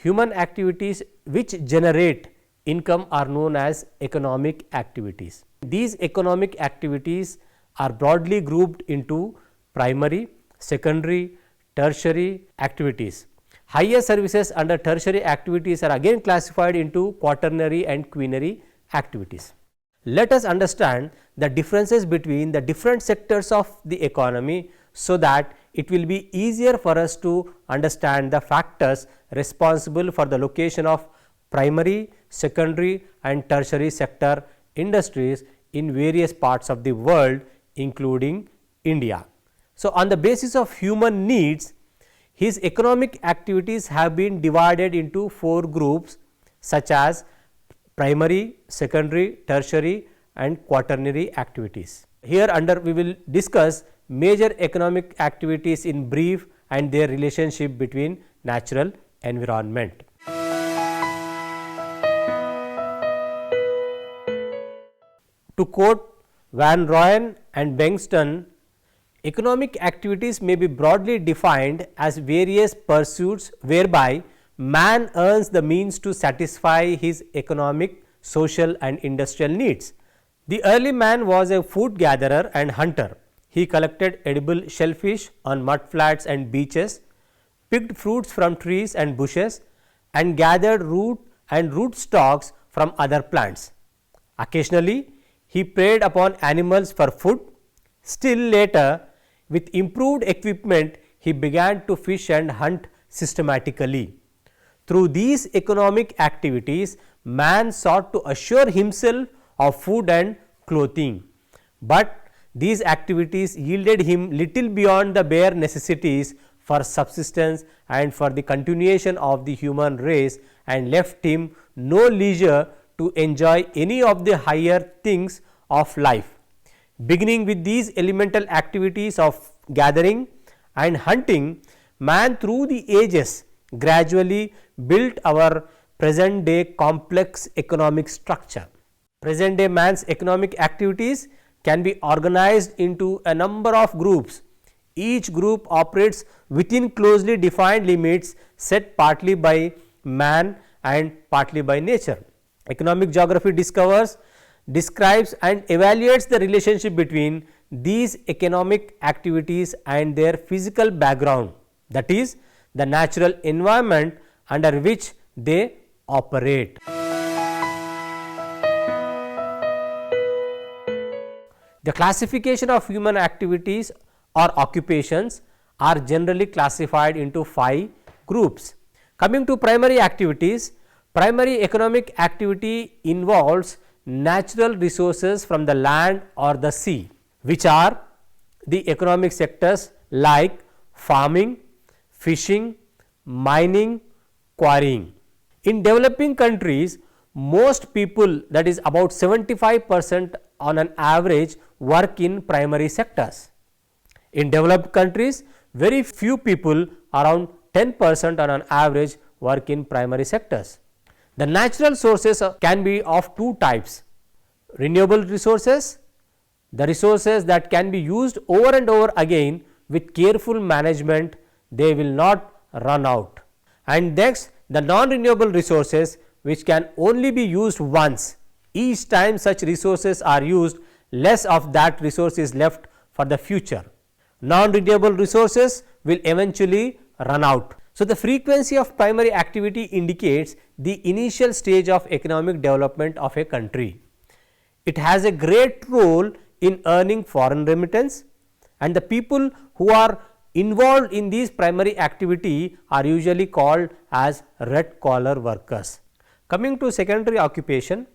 human activities which generate income are known as economic activities. These economic activities are broadly grouped into primary, secondary, tertiary activities. Higher services under tertiary activities are again classified into quaternary and quinary activities. Let us understand the differences between the different sectors of the economy, so that it will be easier for us to understand the factors responsible for the location of primary, secondary and tertiary sector industries in various parts of the world, including India. So, on the basis of human needs, his economic activities have been divided into 4 groups such as primary, secondary, tertiary and quaternary activities. Here under we will discuss major economic activities in brief and their relationship between natural environment. To quote Van Rooyen and Bengston, economic activities may be broadly defined as various pursuits whereby man earns the means to satisfy his economic, social and industrial needs. The early man was a food gatherer and hunter. He collected edible shellfish on mudflats and beaches, picked fruits from trees and bushes and gathered root and rootstocks from other plants. Occasionally, he preyed upon animals for food. Still later, with improved equipment, he began to fish and hunt systematically. Through these economic activities, man sought to assure himself of food and clothing, but these activities yielded him little beyond the bare necessities for subsistence and for the continuation of the human race, and left him no leisure to enjoy any of the higher things of life. Beginning with these elemental activities of gathering and hunting, man through the ages gradually built our present day complex economic structure. Present day man's economic activities can be organized into a number of groups. Each group operates within closely defined limits set partly by man and partly by nature. Economic geography describes and evaluates the relationship between these economic activities and their physical background, that is, the natural environment under which they operate. The classification of human activities or occupations are generally classified into 5 groups. Coming to primary activities, primary economic activity involves natural resources from the land or the sea, which are the economic sectors like farming, fishing, mining, quarrying. In developing countries, most people, that is about 75% on an average, work in primary sectors. In developed countries, very few people, around 10% on an average, work in primary sectors. The natural sources can be of 2 types: renewable resources, the resources that can be used over and over again with careful management, they will not run out, and next the non-renewable resources which can only be used once. Each time such resources are used, less of that resource is left for the future. Non-renewable resources will eventually run out. So, the frequency of primary activity indicates the initial stage of economic development of a country. It has a great role in earning foreign remittance, and the people who are involved in these primary activity are usually called as red collar workers. Coming to secondary occupation,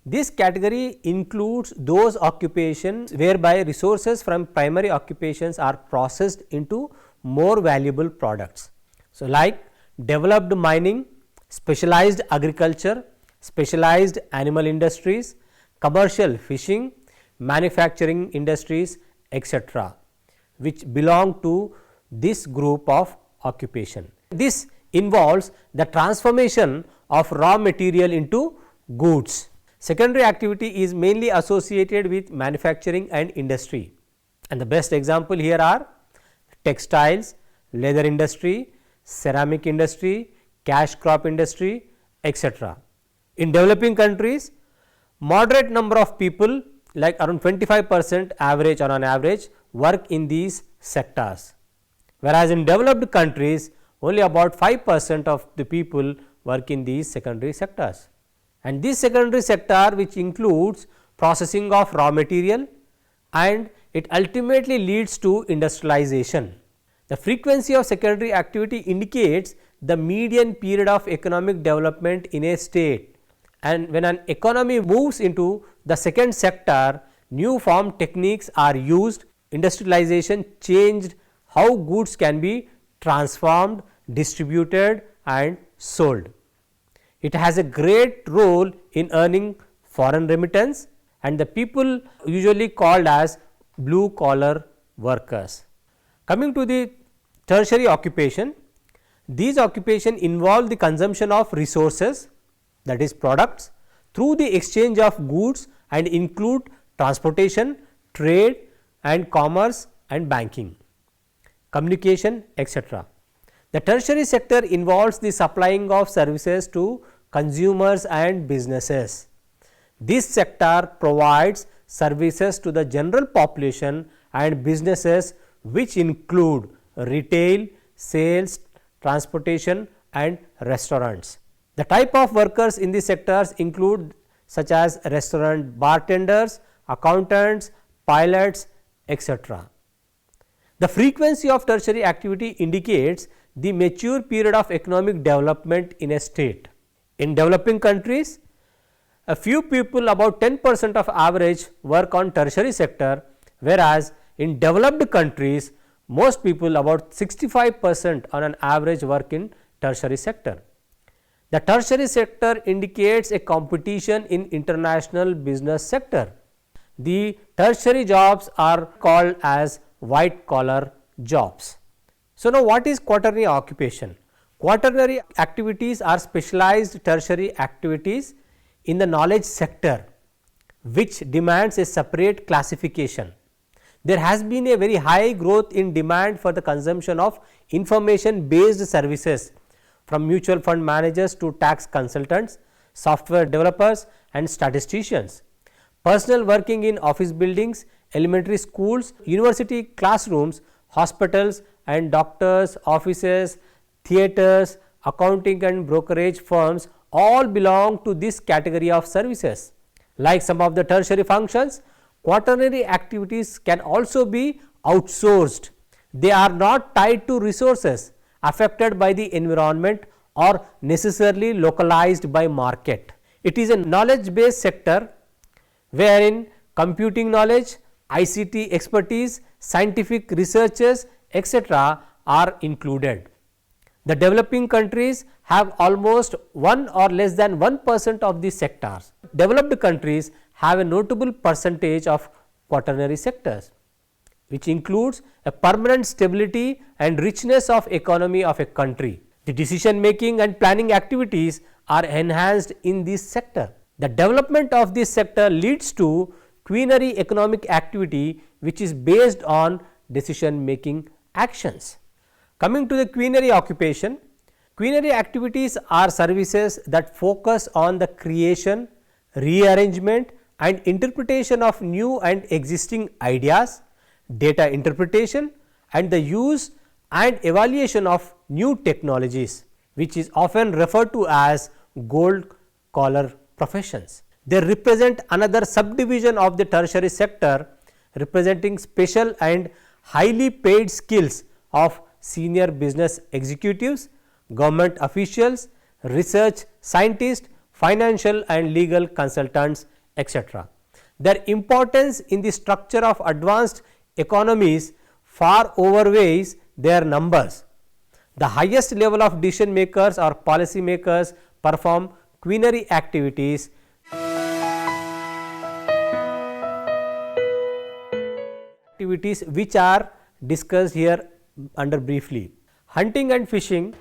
this category includes those occupations whereby resources from primary occupations are processed into more valuable products. So, like developed mining, specialized agriculture, specialized animal industries, commercial fishing, manufacturing industries, etc., which belong to this group of occupation. This involves the transformation of raw material into goods. Secondary activity is mainly associated with manufacturing and industry, and the best example here are textiles, leather industry, ceramic industry, cash crop industry, etc. In developing countries, moderate number of people like around 25% average or on average work in these sectors, whereas in developed countries only about 5% of the people work in these secondary sectors. And this secondary sector, which includes processing of raw material, and it ultimately leads to industrialization. The frequency of secondary activity indicates the median period of economic development in a state, and when an economy moves into the second sector, new farm techniques are used. Industrialization changed how goods can be transformed, distributed and sold. It has a great role in earning foreign remittance, and the people usually called as blue collar workers. Coming to the tertiary occupation, these occupations involve the consumption of resources, that is products, through the exchange of goods and include transportation, trade and commerce and banking, communication, etc. The tertiary sector involves the supplying of services to consumers and businesses. This sector provides services to the general population and businesses, which include retail, sales, transportation and restaurants. The type of workers in these sectors include such as restaurant bartenders, accountants, pilots, etc. The frequency of tertiary activity indicates the mature period of economic development in a state. In developing countries, a few people, about 10% of average, work on tertiary sector, whereas in developed countries most people, about 65% on an average, work in tertiary sector. The tertiary sector indicates a competition in international business sector. The tertiary jobs are called as white collar jobs. So, now what is quaternary occupation? Quaternary activities are specialized tertiary activities in the knowledge sector, which demands a separate classification. There has been a very high growth in demand for the consumption of information based services, from mutual fund managers to tax consultants, software developers and statisticians. Personnel working in office buildings, elementary schools, university classrooms, hospitals and doctors, offices, theatres, accounting and brokerage firms all belong to this category of services. Like some of the tertiary functions, quaternary activities can also be outsourced. They are not tied to resources affected by the environment or necessarily localized by market. It is a knowledge based sector wherein computing knowledge, ICT expertise, scientific researches, etc. are included. The developing countries have almost 1 or less than 1% of these sectors. Developed countries have a notable percentage of quaternary sectors, which includes a permanent stability and richness of economy of a country. The decision making and planning activities are enhanced in this sector. The development of this sector leads to quinary economic activity, which is based on decision making actions. Coming to the quinary occupation, quinary activities are services that focus on the creation, rearrangement and interpretation of new and existing ideas, data interpretation and the use and evaluation of new technologies, which is often referred to as gold collar professions. They represent another subdivision of the tertiary sector, representing special and highly paid skills of senior business executives, government officials, research scientists, financial and legal consultants, etc. Their importance in the structure of advanced economies far overweighs their numbers. The highest level of decision makers or policy makers perform quinary activities. Activities which are discussed here under briefly. Hunting and fishing.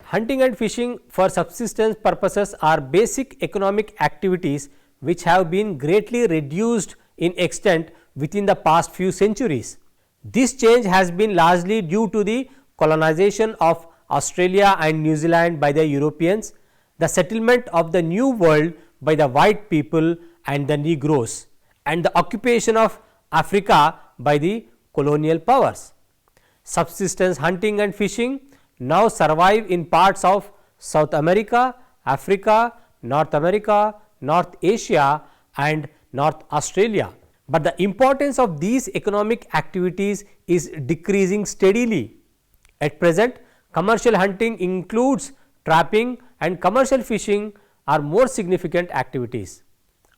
Hunting and fishing for subsistence purposes are basic economic activities which have been greatly reduced in extent within the past few centuries. This change has been largely due to the colonization of Australia and New Zealand by the Europeans, the settlement of the New World by the white people and the Negroes, and the occupation of Africa by the colonial powers. Subsistence hunting and fishing now survive in parts of South America, Africa, North America, North Asia and North Australia. But the importance of these economic activities is decreasing steadily. At present, commercial hunting includes trapping and commercial fishing are more significant activities.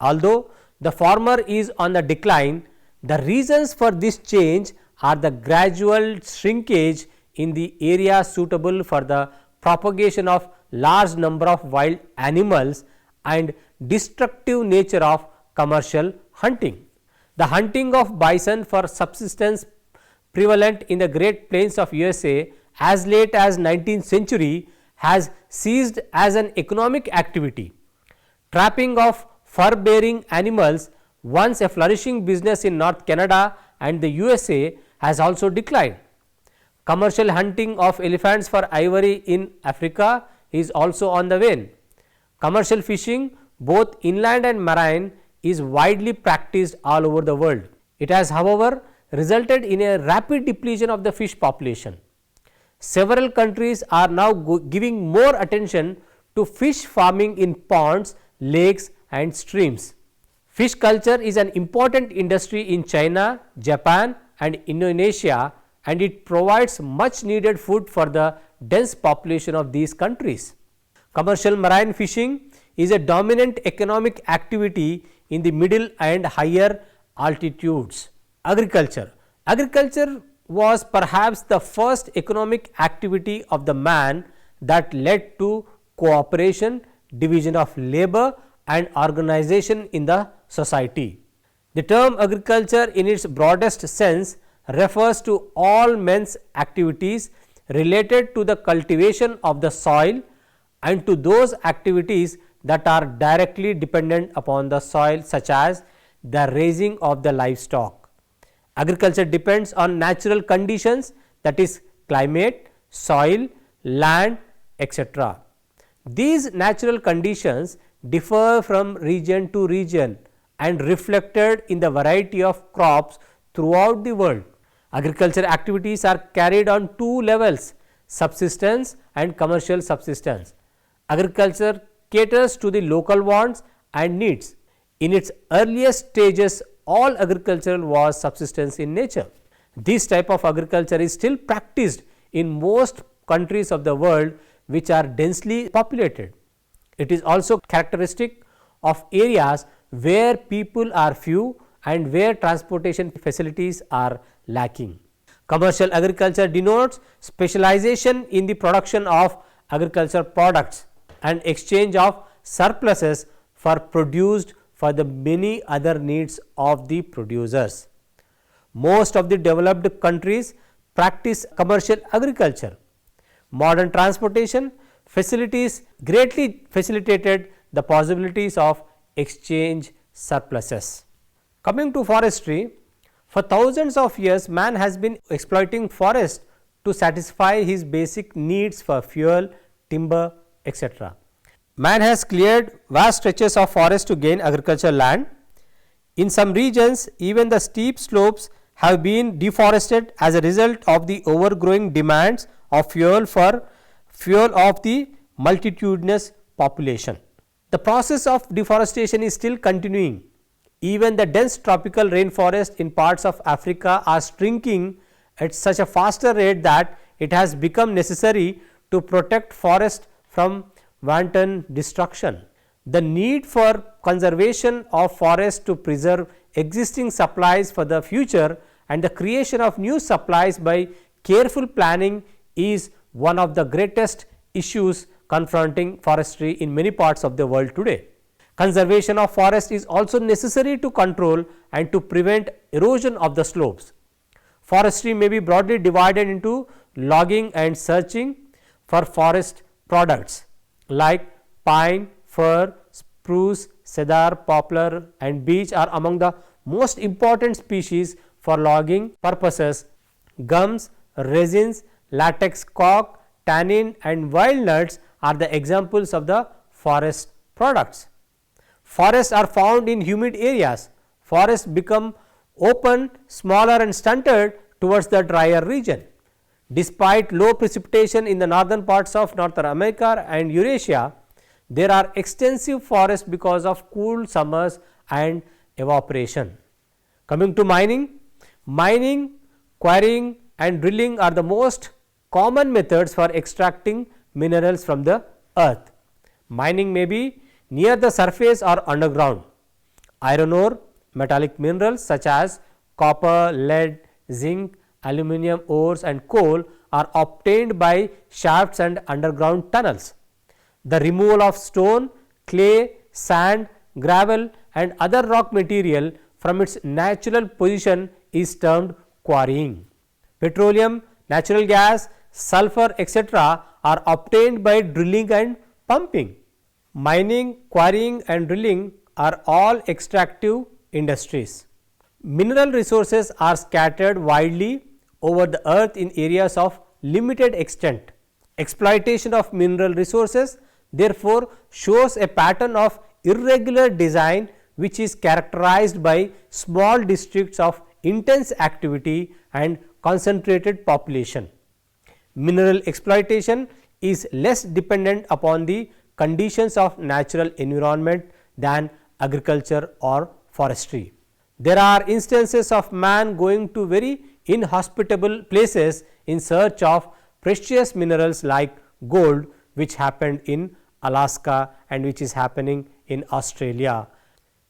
Although the former is on the decline, the reasons for this change are the gradual shrinkage in the area suitable for the propagation of large number of wild animals and destructive nature of commercial hunting. The hunting of bison for subsistence prevalent in the Great Plains of USA as late as 19th century has ceased as an economic activity. Trapping of fur bearing animals, once a flourishing business in North Canada and the USA, has also declined. Commercial hunting of elephants for ivory in Africa is also on the wane. Commercial fishing, both inland and marine, is widely practiced all over the world. It has, however, resulted in a rapid depletion of the fish population. Several countries are now giving more attention to fish farming in ponds, lakes and streams. Fish culture is an important industry in China, Japan and Indonesia, and it provides much needed food for the dense population of these countries. Commercial marine fishing is a dominant economic activity in the middle and higher altitudes. Agriculture. Agriculture was perhaps the first economic activity of the man that led to cooperation, division of labor and organization in the society. The term agriculture in its broadest sense refers to all men's activities related to the cultivation of the soil and to those activities that are directly dependent upon the soil, such as the raising of the livestock. Agriculture depends on natural conditions, that is climate, soil, land, etc. These natural conditions differ from region to region and reflected in the variety of crops throughout the world. Agriculture activities are carried on two levels, subsistence and commercial subsistence. Agriculture caters to the local wants and needs. In its earliest stages, all agriculture was subsistence in nature. This type of agriculture is still practiced in most countries of the world which are densely populated. It is also characteristic of areas where people are few and where transportation facilities are lacking. Commercial agriculture denotes specialization in the production of agricultural products and exchange of surpluses for produced for the many other needs of the producers. Most of the developed countries practice commercial agriculture. Modern transportation facilities greatly facilitated the possibilities of exchange surpluses. Coming to forestry, for thousands of years man has been exploiting forest to satisfy his basic needs for fuel, timber, etc. Man has cleared vast stretches of forest to gain agricultural land. In some regions, even the steep slopes have been deforested as a result of the overgrowing demands of fuel for fuel of the multitudinous population. The process of deforestation is still continuing. Even the dense tropical rainforest in parts of Africa are shrinking at such a faster rate that it has become necessary to protect forest from wanton destruction. The need for conservation of forest to preserve existing supplies for the future and the creation of new supplies by careful planning is one of the greatest issues confronting forestry in many parts of the world today. Conservation of forest is also necessary to control and to prevent erosion of the slopes. Forestry may be broadly divided into logging and searching for forest products like pine, fir, spruce, cedar, poplar and beech are among the most important species for logging purposes. Gums, resins, latex cork, tannin and wild nuts are the examples of the forest products. Forests are found in humid areas. Forests become open, smaller and stunted towards the drier region. Despite low precipitation in the northern parts of North America and Eurasia, there are extensive forests because of cool summers and evaporation. Coming to mining, quarrying and drilling are the most common methods for extracting minerals from the earth. Mining may be near the surface or underground. Iron ore, metallic minerals such as copper, lead, zinc, aluminum ores and coal are obtained by shafts and underground tunnels. The removal of stone, clay, sand, gravel and other rock material from its natural position is termed quarrying. Petroleum, natural gas, sulfur etc. are obtained by drilling and pumping. Mining, quarrying and drilling are all extractive industries. Mineral resources are scattered widely over the earth in areas of limited extent. Exploitation of mineral resources therefore shows a pattern of irregular design which is characterized by small districts of intense activity and concentrated population. Mineral exploitation is less dependent upon the conditions of natural environment than agriculture or forestry. There are instances of man going to very inhospitable places in search of precious minerals like gold, which happened in Alaska and which is happening in Australia.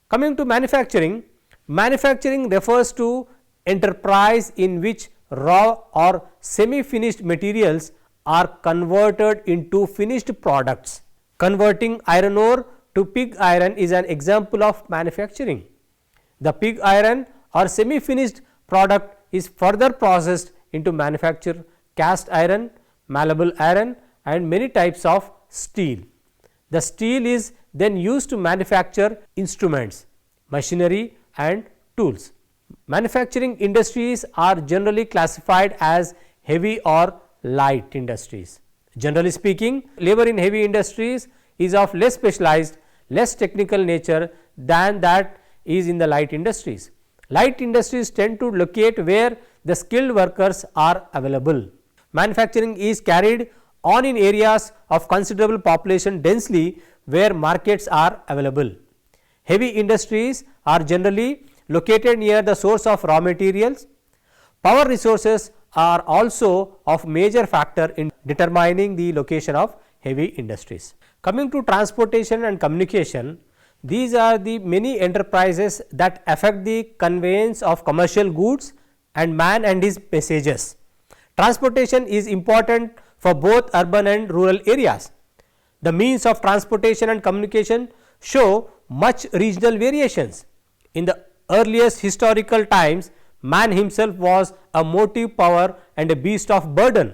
Coming to manufacturing, manufacturing refers to enterprise in which raw or semi-finished materials are converted into finished products. Converting iron ore to pig iron is an example of manufacturing. The pig iron or semi-finished product is further processed into manufacture cast iron, malleable iron and many types of steel. The steel is then used to manufacture instruments, machinery and tools. Manufacturing industries are generally classified as heavy or light industries. Generally speaking, labor in heavy industries is of less specialized, less technical nature than that is in the light industries. Light industries tend to locate where the skilled workers are available. Manufacturing is carried on in areas of considerable population densely where markets are available. Heavy industries are generally located near the source of raw materials. Power resources are also of major factor in determining the location of heavy industries. Coming to transportation and communication, these are the many enterprises that affect the conveyance of commercial goods and man and his messages. Transportation is important for both urban and rural areas. The means of transportation and communication show much regional variations. In the earliest historical times, man himself was a motive power and a beast of burden,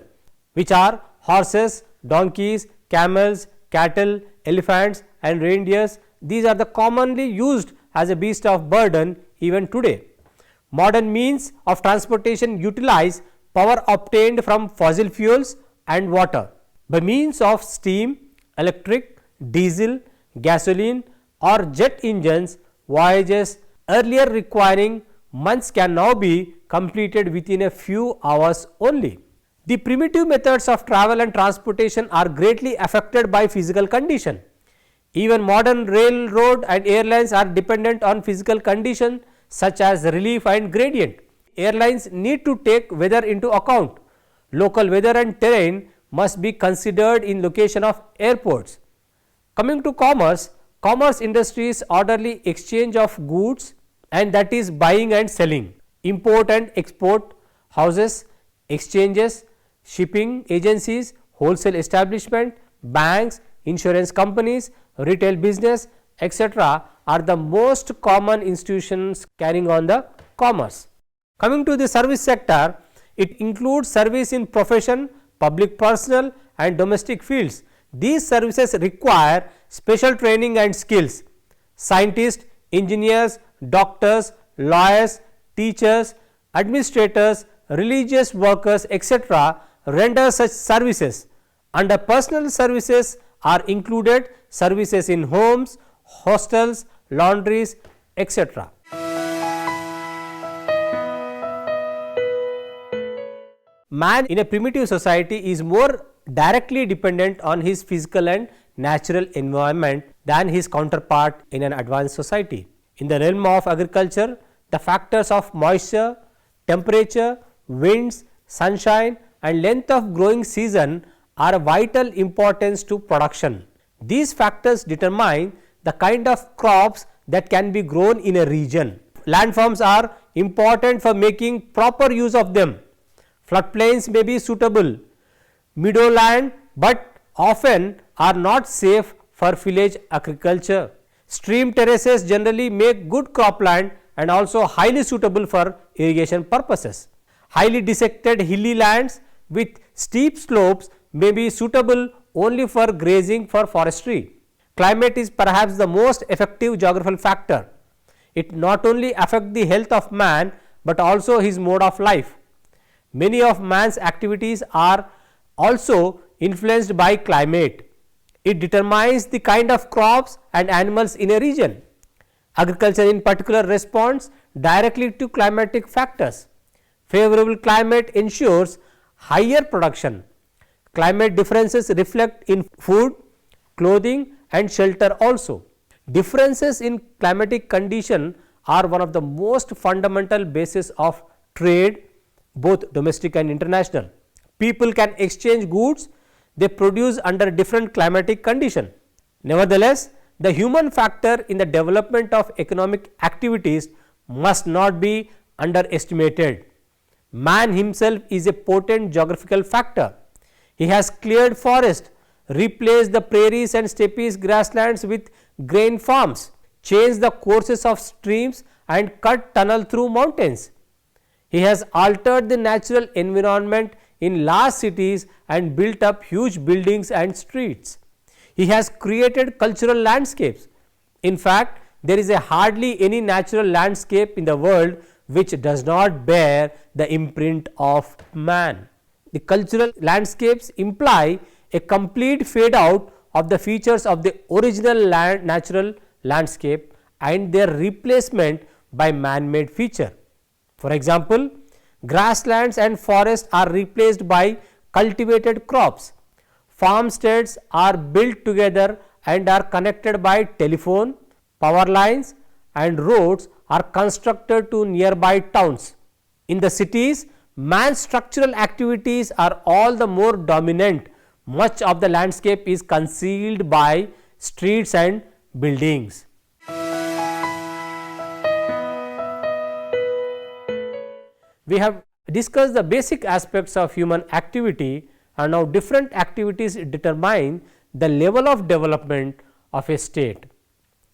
which are horses, donkeys, camels, cattle, elephants and reindeers. These are the commonly used as a beast of burden even today. Modern means of transportation utilize power obtained from fossil fuels and water by means of steam, electric, diesel, gasoline or jet engines. Voyages earlier requiring months can now be completed within a few hours only. The primitive methods of travel and transportation are greatly affected by physical condition. Even modern railroad and airlines are dependent on physical condition such as relief and gradient. Airlines need to take weather into account. Local weather and terrain must be considered in location of airports. Coming to commerce, commerce industry is orderly exchange of goods and that is buying and selling, import and export, houses, exchanges, shipping agencies, wholesale establishment, banks, insurance companies, retail business etc. are the most common institutions carrying on the commerce. Coming to the service sector, it includes service in profession, public personnel and domestic fields. These services require special training and skills. Scientists, engineers, doctors, lawyers, teachers, administrators, religious workers etc. render such services. Under personal services are included services in homes, hostels, laundries, etc. Man in a primitive society is more directly dependent on his physical and natural environment than his counterpart in an advanced society. In the realm of agriculture, the factors of moisture, temperature, winds, sunshine and length of growing season are of vital importance to production. These factors determine the kind of crops that can be grown in a region. Landforms are important for making proper use of them. Floodplains may be suitable meadowland, but often are not safe for village agriculture. Stream terraces generally make good cropland and also highly suitable for irrigation purposes. Highly dissected hilly lands with steep slopes may be suitable only for grazing for forestry. Climate is perhaps the most effective geographical factor. It not only affects the health of man, but also his mode of life. Many of man's activities are also influenced by climate. It determines the kind of crops and animals in a region. Agriculture in particular responds directly to climatic factors. Favorable climate ensures higher production. Climate differences reflect in food, clothing and shelter also. Differences in climatic condition are one of the most fundamental basis of trade, both domestic and international. People can exchange goods they produce under different climatic condition. Nevertheless, the human factor in the development of economic activities must not be underestimated. Man himself is a potent geographical factor. He has cleared forest, replaced the prairies and steppes grasslands with grain farms, changed the courses of streams and cut tunnel through mountains. He has altered the natural environment in large cities and built up huge buildings and streets. He has created cultural landscapes. In fact, there is hardly any natural landscape in the world which does not bear the imprint of man. The cultural landscapes imply a complete fade out of the features of the original natural landscape and their replacement by man-made feature. For example, grasslands and forests are replaced by cultivated crops. Farmsteads are built together and are connected by telephone, power lines and roads are constructed to nearby towns. In the cities, man's structural activities are all the more dominant. Much of the landscape is concealed by streets and buildings. We have discussed the basic aspects of human activity, and now different activities determine the level of development of a state.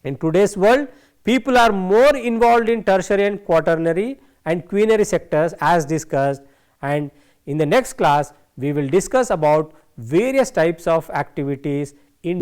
In today's world, people are more involved in tertiary and quaternary and quinary sectors as discussed, and in the next class we will discuss about various types of activities in